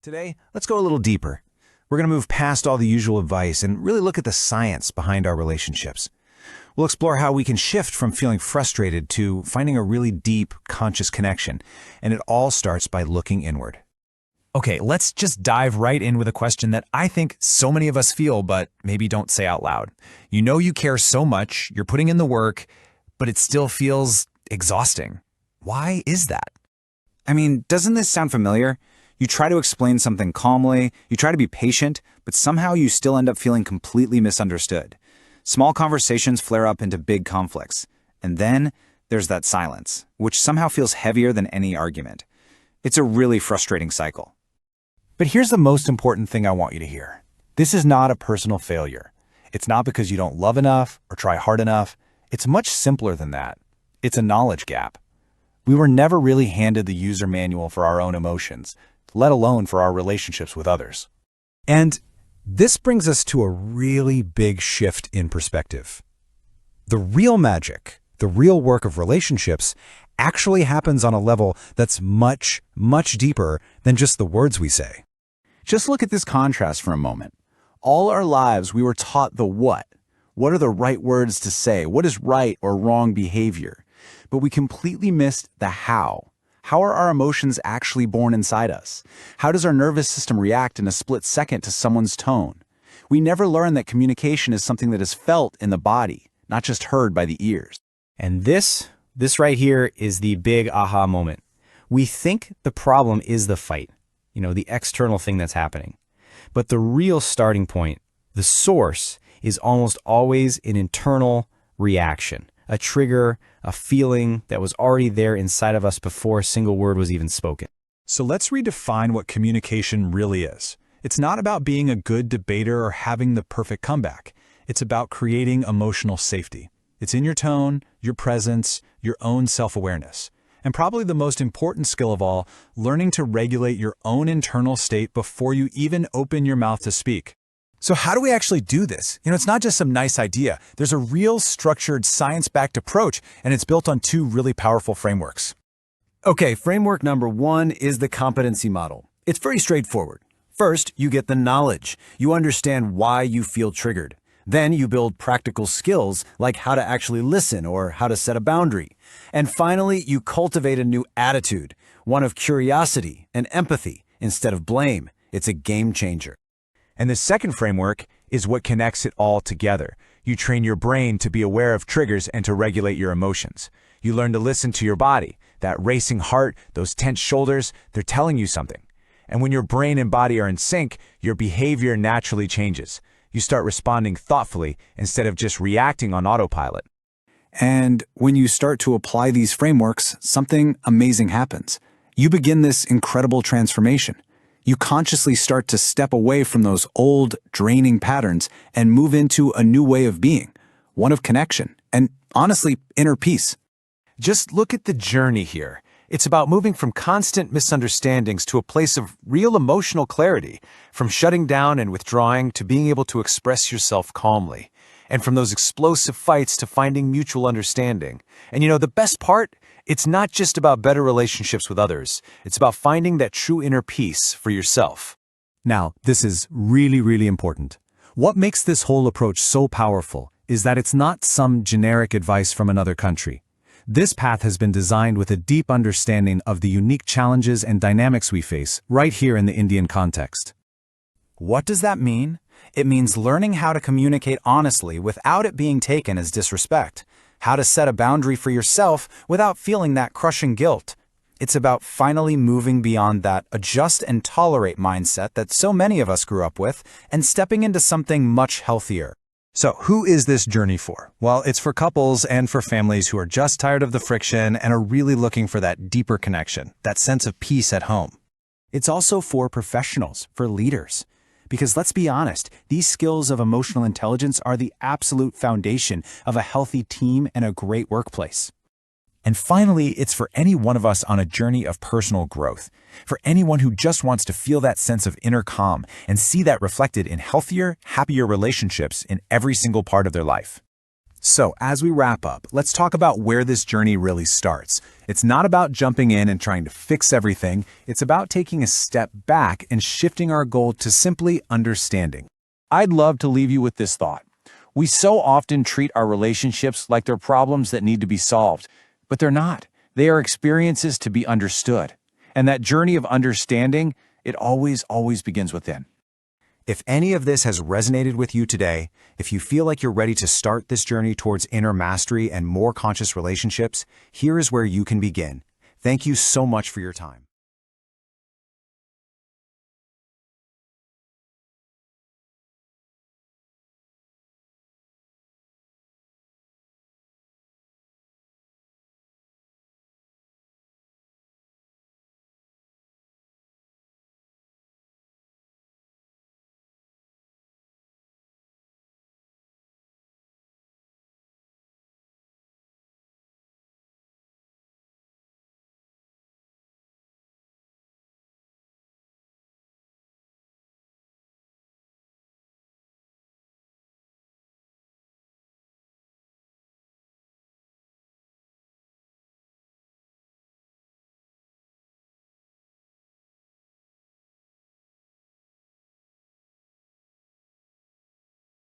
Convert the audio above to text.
Today, let's go a little deeper. We're going to move past all the usual advice and really look at the science behind our relationships. We'll explore how we can shift from feeling frustrated to finding a really deep, conscious connection, and it all starts by looking inward. Okay, let's just dive right in with a question that I think so many of us feel but maybe don't say out loud. You know you care so much, you're putting in the work, but it still feels exhausting. Why is that? I mean, doesn't this sound familiar? You try to explain something calmly, you try to be patient, but somehow you still end up feeling completely misunderstood. Small conversations flare up into big conflicts. And then there's that silence, which somehow feels heavier than any argument. It's a really frustrating cycle. But here's the most important thing I want you to hear. This is not a personal failure. It's not because you don't love enough or try hard enough. It's much simpler than that. It's a knowledge gap. We were never really handed the user manual for our own emotions, let alone for our relationships with others. And this brings us to a really big shift in perspective. The real magic, the real work of relationships, actually happens on a level that's much, much deeper than just the words we say. Just look at this contrast for a moment. All our lives we were taught the what. What are the right words to say? What is right or wrong behavior? But we completely missed the how. How are our emotions actually born inside us? How does our nervous system react in a split second to someone's tone? We never learn that communication is something that is felt in the body, not just heard by the ears. And this right here is the big aha moment. We think the problem is the fight, the external thing that's happening. But the real starting point, the source, is almost always an internal reaction, a trigger, a feeling that was already there inside of us before a single word was even spoken. So let's redefine what communication really is. It's not about being a good debater or having the perfect comeback. It's about creating emotional safety. It's in your tone, your presence, your own self-awareness. And probably the most important skill of all, learning to regulate your own internal state before you even open your mouth to speak. So how do we actually do this? It's not just some nice idea. There's a real structured, science-backed approach, and it's built on two really powerful frameworks. Okay, framework number one is the competency model. It's very straightforward. First, you get the knowledge. You understand why you feel triggered. Then you build practical skills like how to actually listen or how to set a boundary. And finally, you cultivate a new attitude, one of curiosity and empathy instead of blame. It's a game changer. And the second framework is what connects it all together. You train your brain to be aware of triggers and to regulate your emotions. You learn to listen to your body. That racing heart, those tense shoulders, they're telling you something. And when your brain and body are in sync, your behavior naturally changes. You start responding thoughtfully instead of just reacting on autopilot. And when you start to apply these frameworks, something amazing happens. You begin this incredible transformation. You consciously start to step away from those old, draining patterns and move into a new way of being, one of connection and, honestly, inner peace. Just look at the journey here. It's about moving from constant misunderstandings to a place of real emotional clarity, from shutting down and withdrawing to being able to express yourself calmly, and from those explosive fights to finding mutual understanding. And the best part? It's not just about better relationships with others. It's about finding that true inner peace for yourself. Now, this is really, really important. What makes this whole approach so powerful is that it's not some generic advice from another country. This path has been designed with a deep understanding of the unique challenges and dynamics we face right here in the Indian context. What does that mean? It means learning how to communicate honestly without it being taken as disrespect. How to set a boundary for yourself without feeling that crushing guilt. It's about finally moving beyond that adjust and tolerate mindset that so many of us grew up with and stepping into something much healthier. So who is this journey for? Well, it's for couples and for families who are just tired of the friction and are really looking for that deeper connection, that sense of peace at home. It's also for professionals, for leaders. Because let's be honest, these skills of emotional intelligence are the absolute foundation of a healthy team and a great workplace. And finally, it's for any one of us on a journey of personal growth, for anyone who just wants to feel that sense of inner calm and see that reflected in healthier, happier relationships in every single part of their life. So, as we wrap up, let's talk about where this journey really starts. It's not about jumping in and trying to fix everything. It's about taking a step back and shifting our goal to simply understanding. I'd love to leave you with this thought. We so often treat our relationships like they're problems that need to be solved, but they're not. They are experiences to be understood. And that journey of understanding, it always begins within. If any of this has resonated with you today, if you feel like you're ready to start this journey towards inner mastery and more conscious relationships, here is where you can begin. Thank you so much for your time.